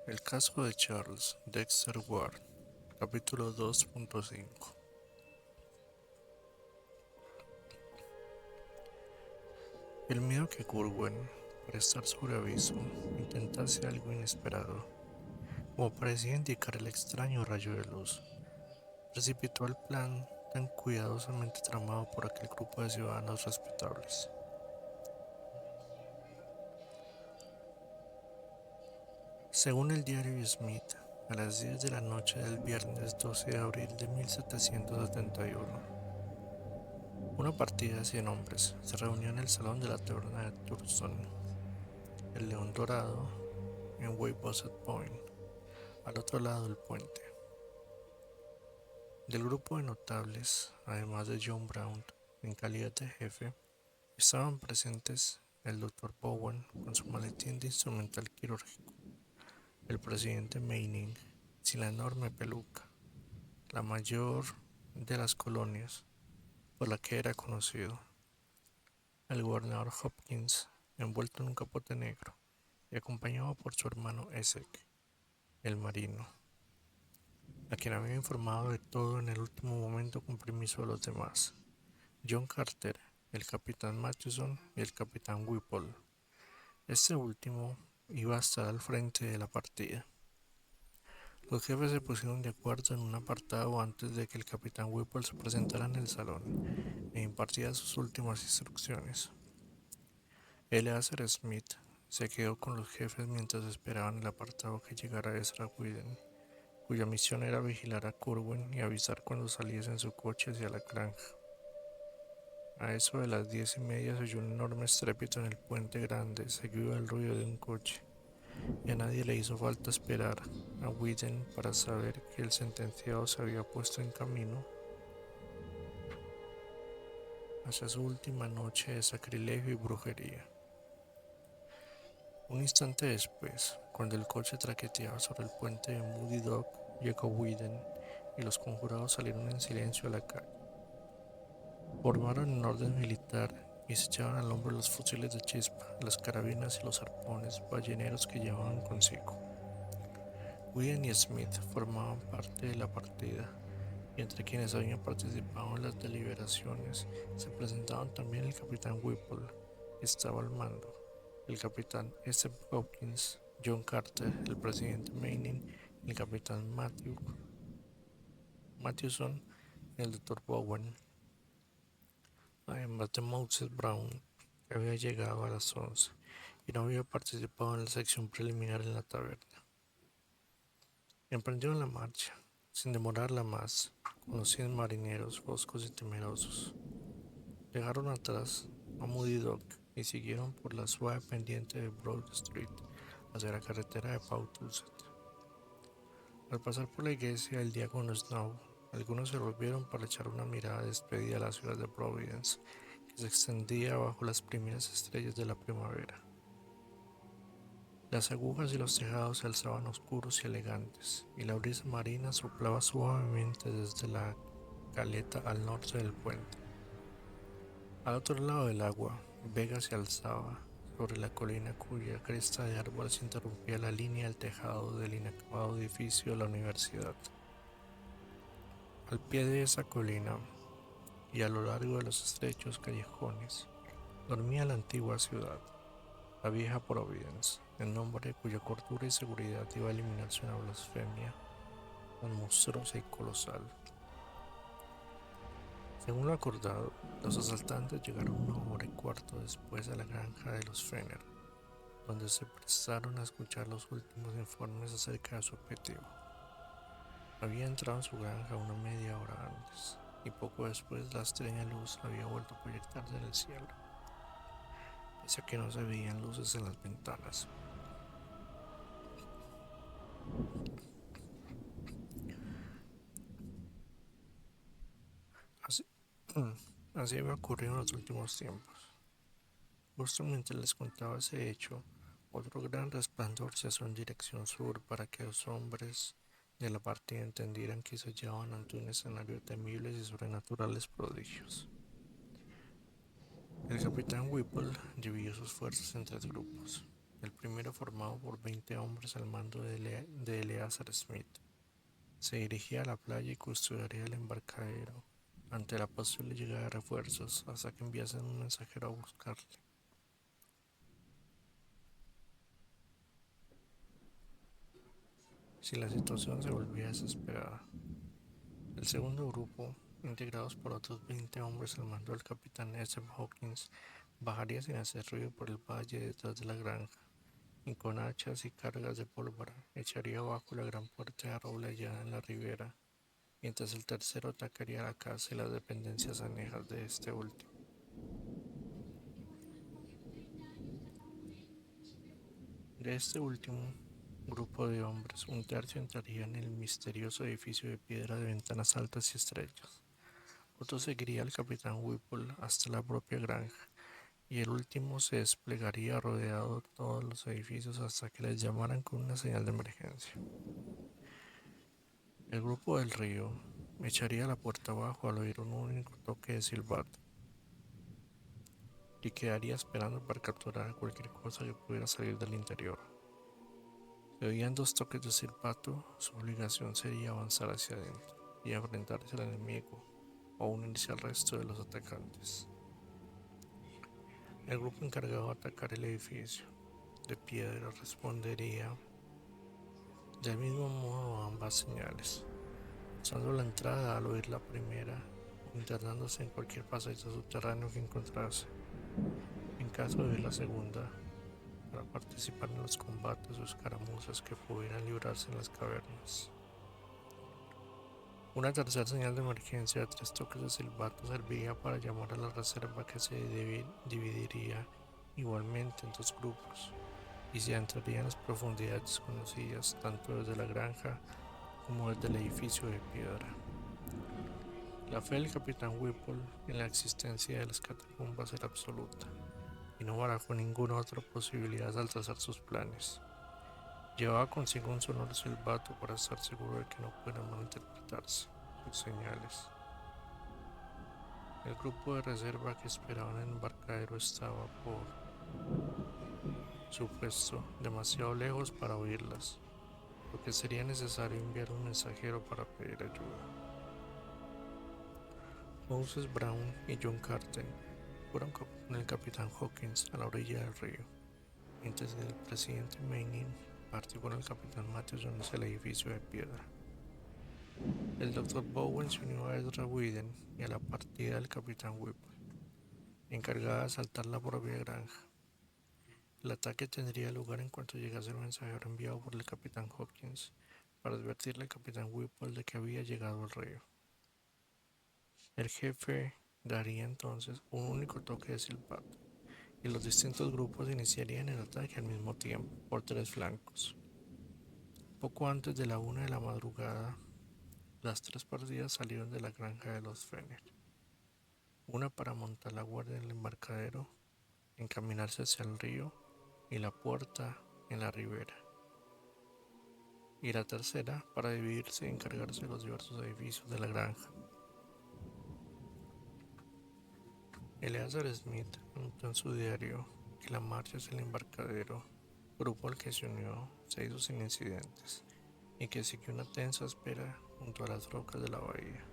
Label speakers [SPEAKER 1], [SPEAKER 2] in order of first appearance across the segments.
[SPEAKER 1] El caso de Charles Dexter Ward, capítulo 2.5. El miedo que Curwen, por estar sobre aviso, intentase algo inesperado, como parecía indicar el extraño rayo de luz, precipitó el plan tan cuidadosamente tramado por aquel grupo de ciudadanos respetables. Según el diario Smith, a las 10 de la noche del viernes 12 de abril de 1771, una partida de 100 hombres se reunió en el salón de la taberna de Thurston, el León Dorado, en Weybosset Point, al otro lado del puente. Del grupo de notables, además de John Brown, en calidad de jefe, estaban presentes el Dr. Bowen con su maletín de instrumental quirúrgico, el presidente Manning sin la enorme peluca, la mayor de las colonias por la que era conocido, el gobernador Hopkins envuelto en un capote negro y acompañado por su hermano Essex, el marino, a quien había informado de todo en el último momento con permiso de los demás, John Carter, el capitán Matthewson y el capitán Whipple. Este último iba a estar al frente de la partida. Los jefes se pusieron de acuerdo en un apartado antes de que el capitán Whipple se presentara en el salón e impartiera sus últimas instrucciones. Eleazar Smith se quedó con los jefes mientras esperaban el apartado que llegara Ezra Whedon, cuya misión era vigilar a Curwen y avisar cuando saliese en su coche hacia la granja. A eso de las 10:30 se oyó un enorme estrépito en el puente grande, seguido del ruido de un coche, y a nadie le hizo falta esperar a Whedon para saber que el sentenciado se había puesto en camino hacia su última noche de sacrilegio y brujería. Un instante después, cuando el coche traqueteaba sobre el puente de Muddy Dock, llegó Whedon y los conjurados salieron en silencio a la calle. Formaron en orden militar y se echaban al hombro los fusiles de chispa, las carabinas y los arpones balleneros que llevaban consigo. Whedon y Smith formaban parte de la partida, y entre quienes habían participado en las deliberaciones se presentaban también el capitán Whipple, que estaba al mando, el capitán Stephen Hopkins, John Carter, el presidente Manning, el capitán Matthewson y el doctor Bowen, además de Moses Brown, que había llegado a las 11 y no había participado en la sección preliminar en la taberna. Emprendieron la marcha, sin demorarla más, con los 100 marineros foscos y temerosos. Dejaron atrás a Muddy Dock y siguieron por la suave pendiente de Broad Street hacia la carretera de Powtusset. Al pasar por la iglesia del diácono Snow, algunos se volvieron para echar una mirada despedida a la ciudad de Providence, que se extendía bajo las primeras estrellas de la primavera. Las agujas y los tejados se alzaban oscuros y elegantes, y la brisa marina soplaba suavemente desde la caleta al norte del puente. Al otro lado del agua, Vega se alzaba sobre la colina cuya cresta de árboles interrumpía la línea del tejado del inacabado edificio de la universidad. Al pie de esa colina y a lo largo de los estrechos callejones dormía la antigua ciudad, la vieja Providence, en nombre de cuya cordura y seguridad iba a eliminarse una blasfemia tan monstruosa y colosal. Según lo acordado, los asaltantes llegaron 1 hora y cuarto después a la granja de los Fenner, donde se prestaron a escuchar los últimos informes acerca de su objetivo. Había entrado en su granja una media hora antes, y poco después la extraña luz había vuelto a proyectarse en el cielo, pese a que no se veían luces en las ventanas. Así, Así había ocurrido en los últimos tiempos. Justo mientras les contaba ese hecho, otro gran resplandor se asó en dirección sur para que los hombres de la partida entendieran que se hallaban ante un escenario de temibles y sobrenaturales prodigios. El capitán Whipple dividió sus fuerzas en tres grupos. El primero, formado por 20 hombres al mando de Eleazar Smith, se dirigía a la playa y custodiaría el embarcadero ante la posible llegada de refuerzos hasta que enviasen un mensajero a buscarle. Si la situación se volvía desesperada. El segundo grupo, integrados por otros 20 hombres al mando del capitán S. Hawkins, bajaría sin hacer ruido por el valle detrás de la granja y con hachas y cargas de pólvora echaría abajo la gran puerta de roble hallada en la ribera, mientras el tercero atacaría la casa y las dependencias anejas de este último. De este último grupo de hombres, un tercio entraría en el misterioso edificio de piedra de ventanas altas y estrechas. Otro seguiría al capitán Whipple hasta la propia granja, y el último se desplegaría rodeado de todos los edificios hasta que les llamaran con una señal de emergencia. El grupo del río echaría la puerta abajo al oír un único toque de silbato y quedaría esperando para capturar cualquier cosa que pudiera salir del interior. Si oían dos toques de silbato, su obligación sería avanzar hacia adentro y enfrentarse al enemigo o unirse al resto de los atacantes. El grupo encargado de atacar el edificio de piedra respondería del mismo modo a ambas señales, usando la entrada al oír la primera o internándose en cualquier pasaje subterráneo que encontrase. En caso de oír la segunda, para participar en los combates o escaramuzas que pudieran librarse en las cavernas. Una tercera señal de emergencia de tres toques de silbato serviría para llamar a la reserva, que se dividiría igualmente en dos grupos y se entraría en las profundidades desconocidas tanto desde la granja como desde el edificio de piedra. La fe del capitán Whipple en la existencia de las catacumbas era absoluta y no barajó ninguna otra posibilidad al trazar sus planes. Llevaba consigo un sonoro silbato para estar seguro de que no pudieran malinterpretarse sus señales. El grupo de reserva que esperaba en el embarcadero estaba, por supuesto, demasiado lejos para oírlas, lo que sería necesario enviar un mensajero para pedir ayuda. Moses Brown y John Carter fueron con el capitán Hawkins a la orilla del río, mientras el presidente Manning partió con el capitán Matthews hacia el edificio de piedra. El Dr. Bowen se unió a Ezra Whedon y a la partida del capitán Whipple, encargada de asaltar la propia granja. El ataque tendría lugar en cuanto llegase el mensajero enviado por el capitán Hawkins para advertirle al capitán Whipple de que había llegado al río. El jefe daría entonces un único toque de silbato y los distintos grupos iniciarían el ataque al mismo tiempo, por tres flancos. Poco antes de la 1 de la madrugada, las tres partidas salieron de la granja de los Fenner, una para montar la guardia en el embarcadero, encaminarse hacia el río y la puerta en la ribera, y la tercera para dividirse y encargarse de los diversos edificios de la granja. Eleazar Smith anotó en su diario que la marcha hacia el embarcadero, grupo al que se unió, se hizo sin incidentes, y que siguió una tensa espera junto a las rocas de la bahía,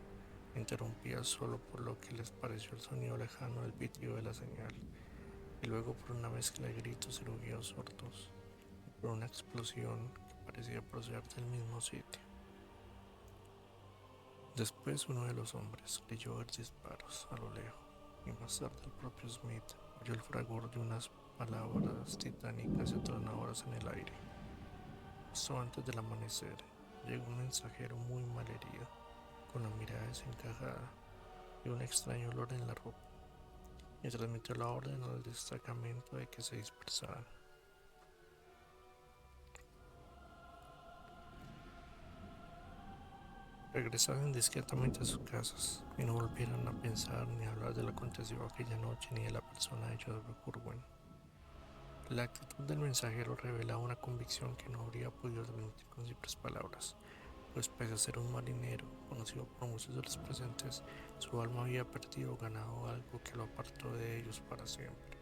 [SPEAKER 1] interrumpida solo por lo que les pareció el sonido lejano del pitido de la señal, y luego por una mezcla de gritos y rugidos sordos, y por una explosión que parecía proceder del mismo sitio. Después uno de los hombres creyó oír disparos a lo lejos, y más tarde el propio Smith oyó el fragor de unas palabras titánicas y atronadoras en el aire. Justo antes del amanecer, llegó un mensajero muy malherido, con la mirada desencajada y un extraño olor en la ropa, y transmitió la orden al destacamento de que se dispersaran. Regresaron discretamente a sus casas y no volvieron a pensar ni a hablar de lo acontecido aquella noche ni de la persona de Joseph Curwen. La actitud del mensajero revelaba una convicción que no habría podido transmitir con simples palabras, pues pese a ser un marinero conocido por muchos de los presentes, su alma había perdido o ganado algo que lo apartó de ellos para siempre.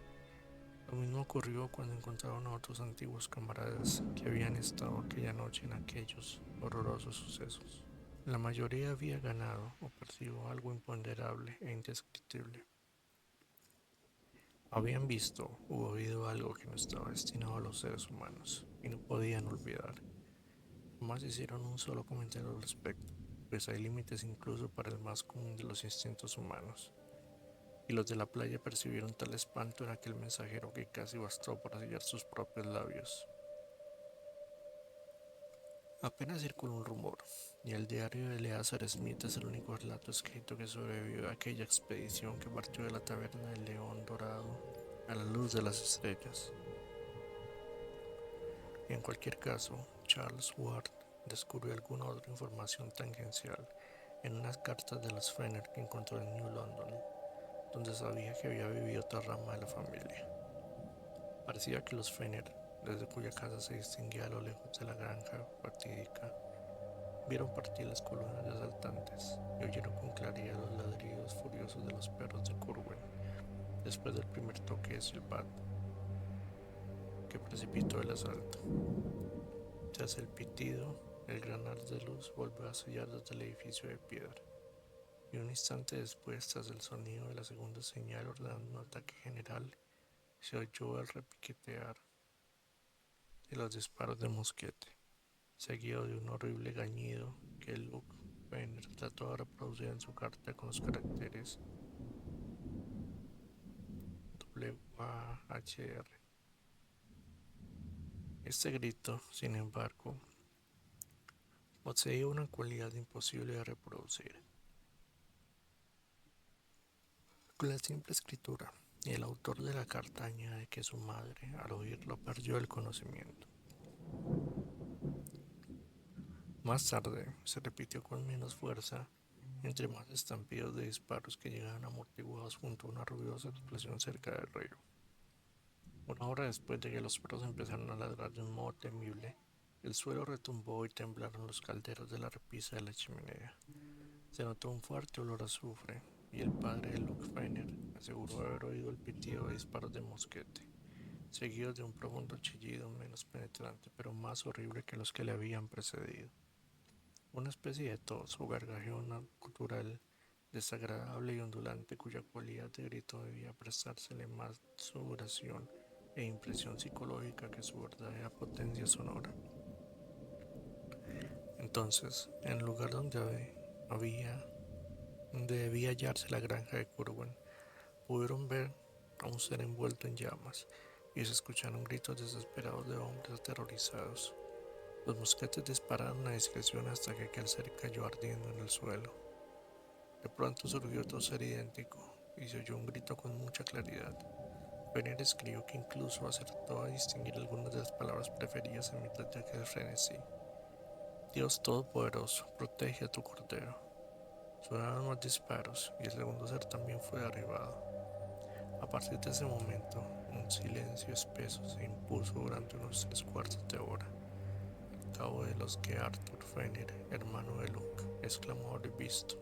[SPEAKER 1] Lo mismo ocurrió cuando encontraron a otros antiguos camaradas que habían estado aquella noche en aquellos horrorosos sucesos. La mayoría había ganado o percibido algo imponderable e indescriptible. Habían visto u oído algo que no estaba destinado a los seres humanos y no podían olvidar. Jamás hicieron un solo comentario al respecto, pues hay límites incluso para el más común de los instintos humanos. Y los de la playa percibieron tal espanto en aquel mensajero que casi bastó para sellar sus propios labios. Apenas circuló un rumor, y el diario de Eleazar Smith es el único relato escrito que sobrevivió a aquella expedición que partió de la taberna del León Dorado a la luz de las estrellas. En cualquier caso, Charles Ward descubrió alguna otra información tangencial en unas cartas de los Fenner que encontró en New London, donde sabía que había vivido otra rama de la familia. Parecía que los Fenner, desde cuya casa se distinguía a lo lejos de la granja fatídica, vieron partir las columnas de asaltantes y oyeron con claridad los ladridos furiosos de los perros de Curwen después del primer toque de silbato que precipitó el asalto. Tras el pitido, el gran haz de luz volvió a sellar desde el edificio de piedra, y un instante después, tras el sonido de la segunda señal ordenando un ataque general, se oyó el repiquetear de los disparos de mosquete, seguido de un horrible gañido que Luke Fenner trató de reproducir en su carta con los caracteres WAHR. Este grito, sin embargo, poseía una cualidad imposible de reproducir. Con la simple escritura, y el autor de la carta añade que su madre, al oírlo, perdió el conocimiento. Más tarde, se repitió con menos fuerza, entre más estampidos de disparos que llegaban amortiguados junto a una ruidosa explosión cerca del río. Una hora después de que los perros empezaron a ladrar de un modo temible, el suelo retumbó y temblaron los calderos de la repisa de la chimenea. Se notó un fuerte olor a azufre, y el padre de Luke Feiner aseguró haber oído el pitido de disparos de mosquete, seguidos de un profundo chillido menos penetrante pero más horrible que los que le habían precedido. Una especie de tos o gargajeo natural, desagradable y ondulante, cuya cualidad de grito debía prestársele más su duración e impresión psicológica que su verdadera potencia sonora. Entonces, en el lugar donde debía hallarse la granja de Curwen, pudieron ver a un ser envuelto en llamas y se escucharon gritos desesperados de hombres aterrorizados. Los mosquetes dispararon a discreción hasta que aquel ser cayó ardiendo en el suelo. De pronto surgió otro ser idéntico y se oyó un grito con mucha claridad. Penner escribió que incluso acertó a distinguir algunas de las palabras preferidas en mitad de aquel frenesí. Dios Todopoderoso, protege a tu cordero. Sonaron más disparos y el segundo ser también fue derribado. A partir de ese momento, un silencio espeso se impuso durante unos 3 cuartos de hora, al cabo de los que Arthur Fenner, hermano de Luke, exclamó haber visto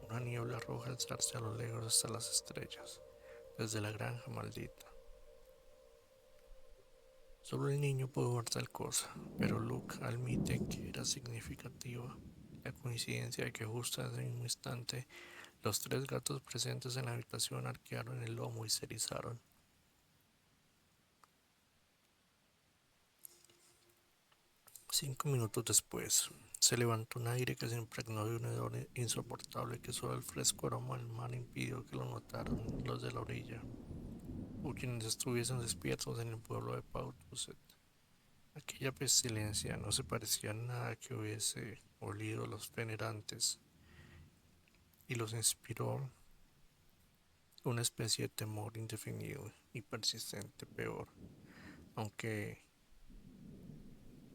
[SPEAKER 1] una niebla roja alzarse a lo lejos hasta las estrellas, desde la granja maldita. Solo el niño pudo ver tal cosa, pero Luke admite que era significativa la coincidencia de que justo en ese mismo instante los 3 gatos presentes en la habitación arquearon el lomo y se erizaron. 5 minutos después, se levantó un aire que se impregnó de un hedor insoportable que solo el fresco aroma del mar impidió que lo notaran los de la orilla, o quienes estuviesen despiertos en el pueblo de Pautuset. Aquella pestilencia no se parecía a nada que hubiese olido los venerantes y los inspiró una especie de temor indefinido y persistente, peor, aunque,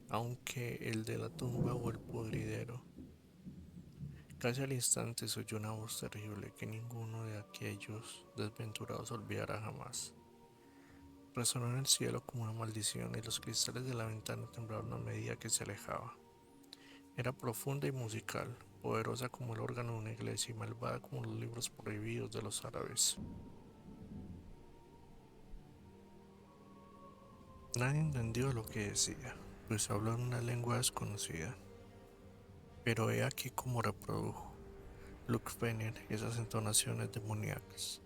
[SPEAKER 1] aunque el de la tumba o el pudridero. Casi al instante se oyó una voz terrible que ninguno de aquellos desventurados olvidará jamás. Resonó en el cielo como una maldición y los cristales de la ventana temblaron a medida que se alejaba. Era profunda y musical, poderosa como el órgano de una iglesia y malvada como los libros prohibidos de los árabes. Nadie entendió lo que decía, pues habló en una lengua desconocida, pero he aquí cómo reprodujo Luke Fenner esas entonaciones demoníacas.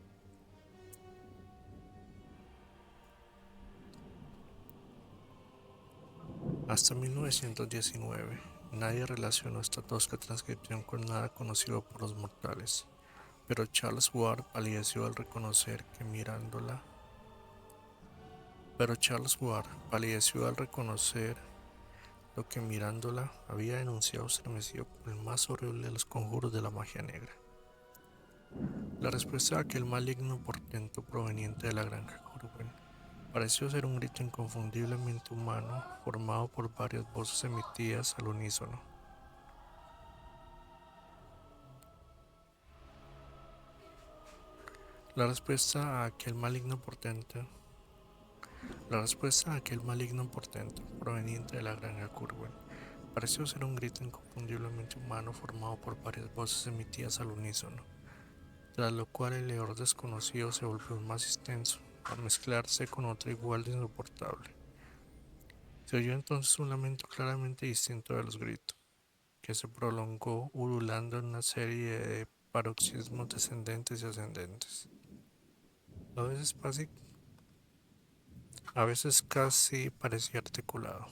[SPEAKER 1] Hasta 1919, nadie relacionó esta tosca transcripción con nada conocido por los mortales, pero Charles Ward palideció al reconocer que mirándola, pero Charles Ward palideció al reconocer lo que mirándola había denunciado estremecido por el más horrible de los conjuros de la magia negra. La respuesta a aquel maligno portento proveniente de la granja Corwin pareció ser un grito inconfundiblemente humano formado por varias voces emitidas al unísono. La respuesta a aquel maligno portento La respuesta a aquel maligno portento proveniente de la granja Corwin pareció ser un grito inconfundiblemente humano formado por varias voces emitidas al unísono, tras lo cual el hedor desconocido se volvió más extenso, al mezclarse con otro igual de insoportable. Se oyó entonces un lamento claramente distinto de los gritos, que se prolongó ululando en una serie de paroxismos descendentes y ascendentes. A veces, a veces casi parecía articulado,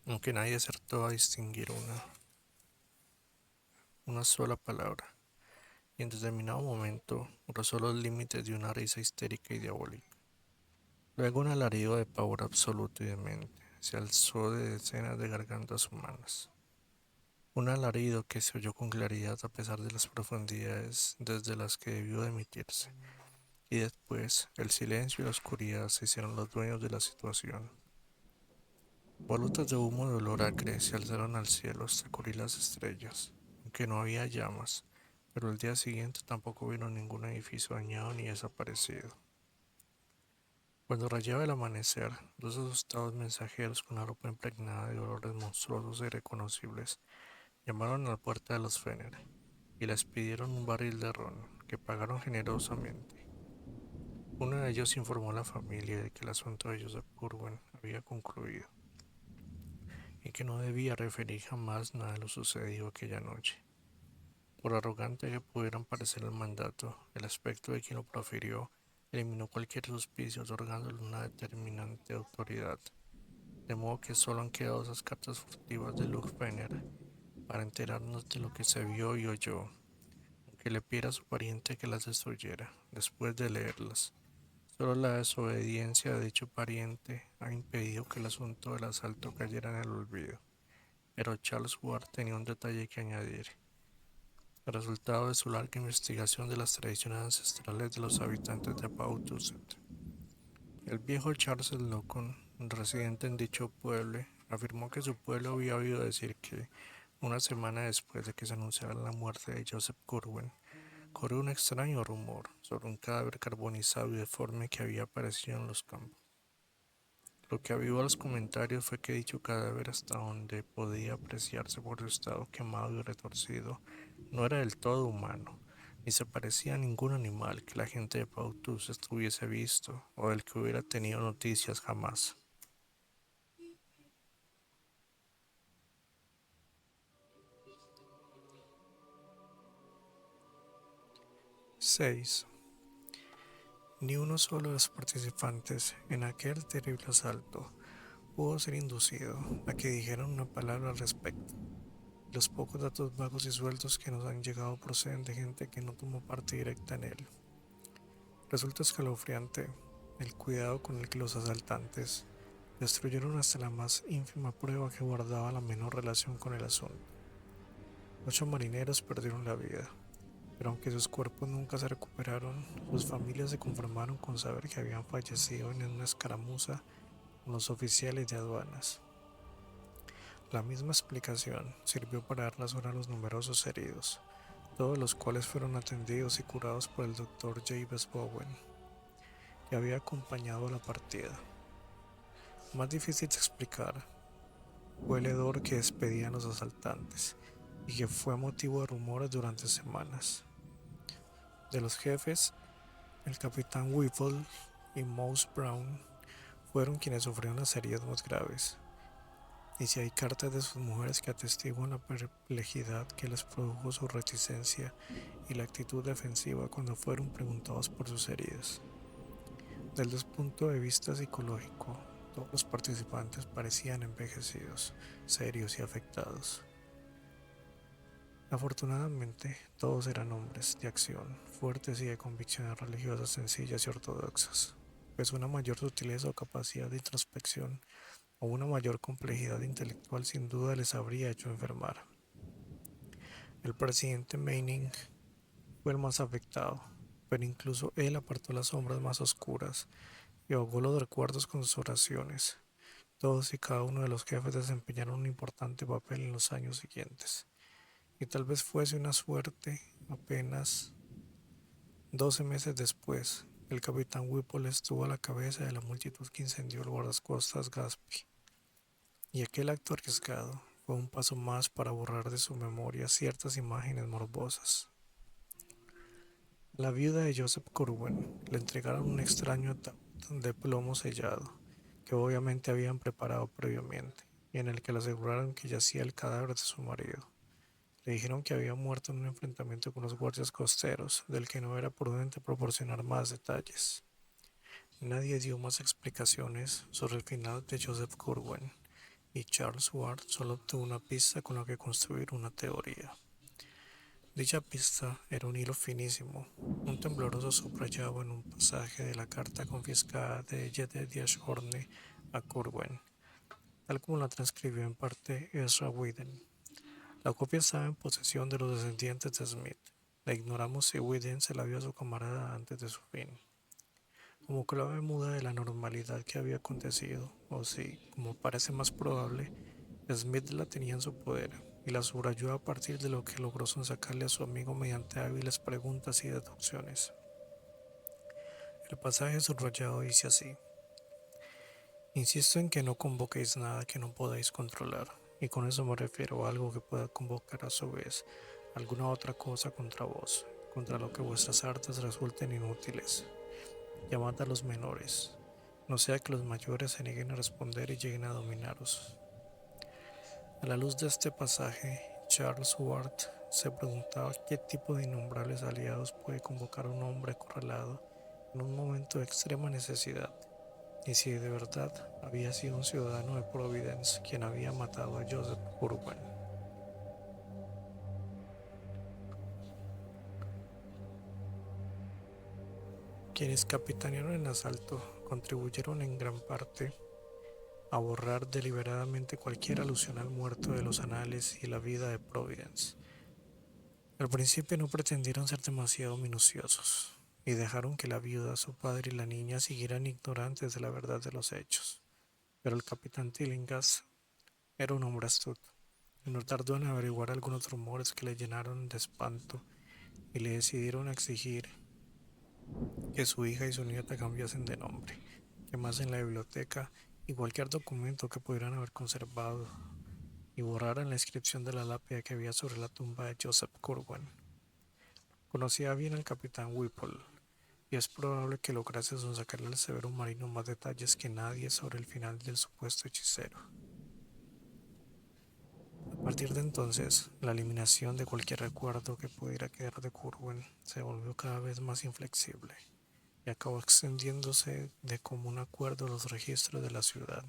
[SPEAKER 1] aunque nadie acertó a distinguir una sola palabra, y en determinado momento rozó los límites de una risa histérica y diabólica. Luego un alarido de pavor absoluto y demente se alzó de decenas de gargantas humanas. Un alarido que se oyó con claridad a pesar de las profundidades desde las que debió de emitirse. Y después el silencio y la oscuridad se hicieron los dueños de la situación. Volutas de humo de olor acre se alzaron al cielo hasta cubrir las estrellas, aunque no había llamas, pero el día siguiente tampoco vieron ningún edificio dañado ni desaparecido. Cuando rayaba el amanecer, dos asustados mensajeros con la ropa impregnada de olores monstruosos e irreconocibles llamaron a la puerta de los Fenner y les pidieron un barril de ron, que pagaron generosamente. Uno de ellos informó a la familia de que el asunto de Joseph Curwen había concluido y que no debía referir jamás nada de lo sucedido aquella noche. Por arrogante que pudieran parecer el mandato, el aspecto de quien lo profirió eliminó cualquier suspicio otorgándole una determinante autoridad, de modo que solo han quedado esas cartas furtivas de Luke Fenner para enterarnos de lo que se vio y oyó, aunque le pidiera a su pariente que las destruyera después de leerlas. Solo la desobediencia de dicho pariente ha impedido que el asunto del asalto cayera en el olvido. Pero Charles Ward tenía un detalle que añadir. El resultado de su larga investigación de las tradiciones ancestrales de los habitantes de Pawtucket. El viejo Charles Slocum, residente en dicho pueblo, afirmó que su pueblo había oído decir que, una semana después de que se anunciara la muerte de Joseph Curwen, corrió un extraño rumor sobre un cadáver carbonizado y deforme que había aparecido en los campos. Lo que avivó los comentarios fue que dicho cadáver, hasta donde podía apreciarse por su estado quemado y retorcido, no era del todo humano, ni se parecía a ningún animal que la gente de Pautus hubiese visto o del que hubiera tenido noticias jamás. 6. Ni uno solo de los participantes en aquel terrible asalto pudo ser inducido a que dijeran una palabra al respecto. Los pocos datos vagos y sueltos que nos han llegado proceden de gente que no tomó parte directa en él. Resulta escalofriante el cuidado con el que los asaltantes destruyeron hasta la más ínfima prueba que guardaba la menor relación con el asunto. 8 marineros perdieron la vida, pero aunque sus cuerpos nunca se recuperaron, sus familias se conformaron con saber que habían fallecido en una escaramuza con los oficiales de aduanas. La misma explicación sirvió para dar razón a los numerosos heridos, todos los cuales fueron atendidos y curados por el doctor James Bowen, que había acompañado la partida. Más difícil de explicar fue el hedor que despedían los asaltantes, y que fue motivo de rumores durante semanas. De los jefes, el capitán Whipple y Mouse Brown fueron quienes sufrieron las heridas más graves, y si hay cartas de sus mujeres que atestiguan la perplejidad que les produjo su reticencia y la actitud defensiva cuando fueron preguntados por sus heridas. Desde el punto de vista psicológico, todos los participantes parecían envejecidos, serios y afectados. Afortunadamente, todos eran hombres de acción, fuertes y de convicciones religiosas sencillas y ortodoxas, pues una mayor sutileza o capacidad de introspección o una mayor complejidad intelectual sin duda les habría hecho enfermar. El presidente Manning fue el más afectado, pero incluso él apartó las sombras más oscuras y ahogó los recuerdos con sus oraciones. Todos y cada uno de los jefes desempeñaron un importante papel en los años siguientes, y tal vez fuese una suerte. Apenas 12 meses después, el capitán Whipple estuvo a la cabeza de la multitud que incendió el guardacostas Gaspy, y aquel acto arriesgado fue un paso más para borrar de su memoria ciertas imágenes morbosas. A la viuda de Joseph Corwin le entregaron un extraño ataúd de plomo sellado, que obviamente habían preparado previamente, y en el que le aseguraron que yacía el cadáver de su marido. Le dijeron que había muerto en un enfrentamiento con los guardias costeros, del que no era prudente proporcionar más detalles. Nadie dio más explicaciones sobre el final de Joseph Corwin, y Charles Ward solo obtuvo una pista con la que construir una teoría. Dicha pista era un hilo finísimo. Un tembloroso subrayado en un pasaje de la carta confiscada de Jedediah Ashburn a Corwin, tal como la transcribió en parte Ezra Whedon. La copia estaba en posesión de los descendientes de Smith. La ignoramos si Whedon se la vio a su camarada antes de su fin, como clave muda de la normalidad que había acontecido, o si, como parece más probable, Smith la tenía en su poder y la subrayó a partir de lo que logró sonsacarle a su amigo mediante hábiles preguntas y deducciones. El pasaje subrayado dice así: insisto en que no convoquéis nada que no podáis controlar, y con eso me refiero a algo que pueda convocar a su vez alguna otra cosa contra vos, contra lo que vuestras artes resulten inútiles. Llamad a los menores, no sea que los mayores se nieguen a responder y lleguen a dominaros. A la luz de este pasaje, Charles Ward se preguntaba qué tipo de innombrables aliados puede convocar a un hombre acorralado en un momento de extrema necesidad, y si de verdad había sido un ciudadano de Providence quien había matado a Joseph Corwin. Quienes capitanearon el asalto contribuyeron en gran parte a borrar deliberadamente cualquier alusión al muerto de los anales y la vida de Providence. Al principio no pretendieron ser demasiado minuciosos y dejaron que la viuda, su padre y la niña siguieran ignorantes de la verdad de los hechos. Pero el capitán Tillinghast era un hombre astuto y no tardó en averiguar algunos rumores que le llenaron de espanto y le decidieron exigir que su hija y su nieta cambiasen de nombre, quemasen la biblioteca y cualquier documento que pudieran haber conservado y borraran la inscripción de la lápida que había sobre la tumba de Joseph Corwin. Conocía bien al capitán Whipple, y es probable que lograse sonsacarle al severo marino más detalles que nadie sobre el final del supuesto hechicero. A partir de entonces, la eliminación de cualquier recuerdo que pudiera quedar de Corwin se volvió cada vez más inflexible y acabó extendiéndose de común acuerdo a los registros de la ciudad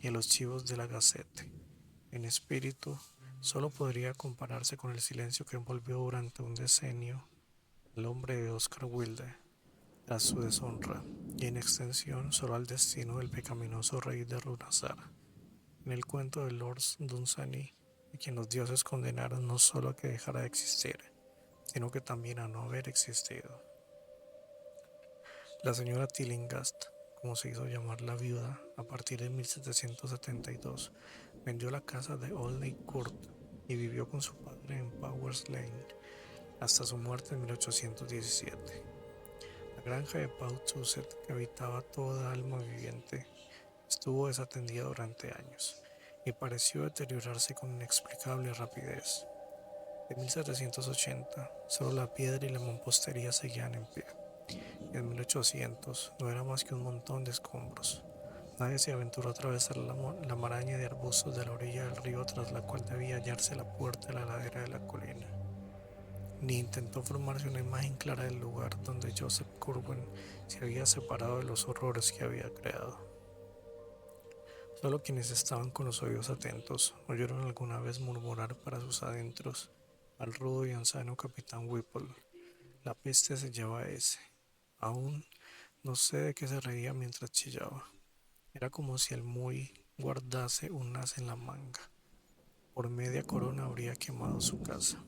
[SPEAKER 1] y a los archivos de la Gazette. En espíritu, solo podría compararse con el silencio que envolvió durante un decenio el hombre de Oscar Wilde tras su deshonra, y en extensión solo al destino del pecaminoso rey de Runazar, en el cuento de Lord Dunsany, a quien los dioses condenaron no solo a que dejara de existir, sino que también a no haber existido. La señora Tillinghast, como se hizo llamar la viuda, A partir de 1772, vendió la casa de Olney Court y vivió con su padre en Powers Lane hasta su muerte en 1817. La granja de Poughkeepsie, que habitaba toda alma viviente, estuvo desatendida durante años y pareció deteriorarse con inexplicable rapidez. En 1780, solo la piedra y la mampostería seguían en pie. En 1800 no era más que un montón de escombros. Nadie se aventuró a atravesar la maraña de arbustos de la orilla del río tras la cual debía hallarse la puerta de la ladera de la colina, ni intentó formarse una imagen clara del lugar donde Joseph Curwen se había separado de los horrores que había creado. Solo quienes estaban con los oídos atentos oyeron alguna vez murmurar para sus adentros al rudo y anciano capitán Whipple: la peste se lleva a ese. Aún no sé de qué se reía mientras chillaba. Era como si el muy guardase un as en la manga. Por media corona habría quemado su casa.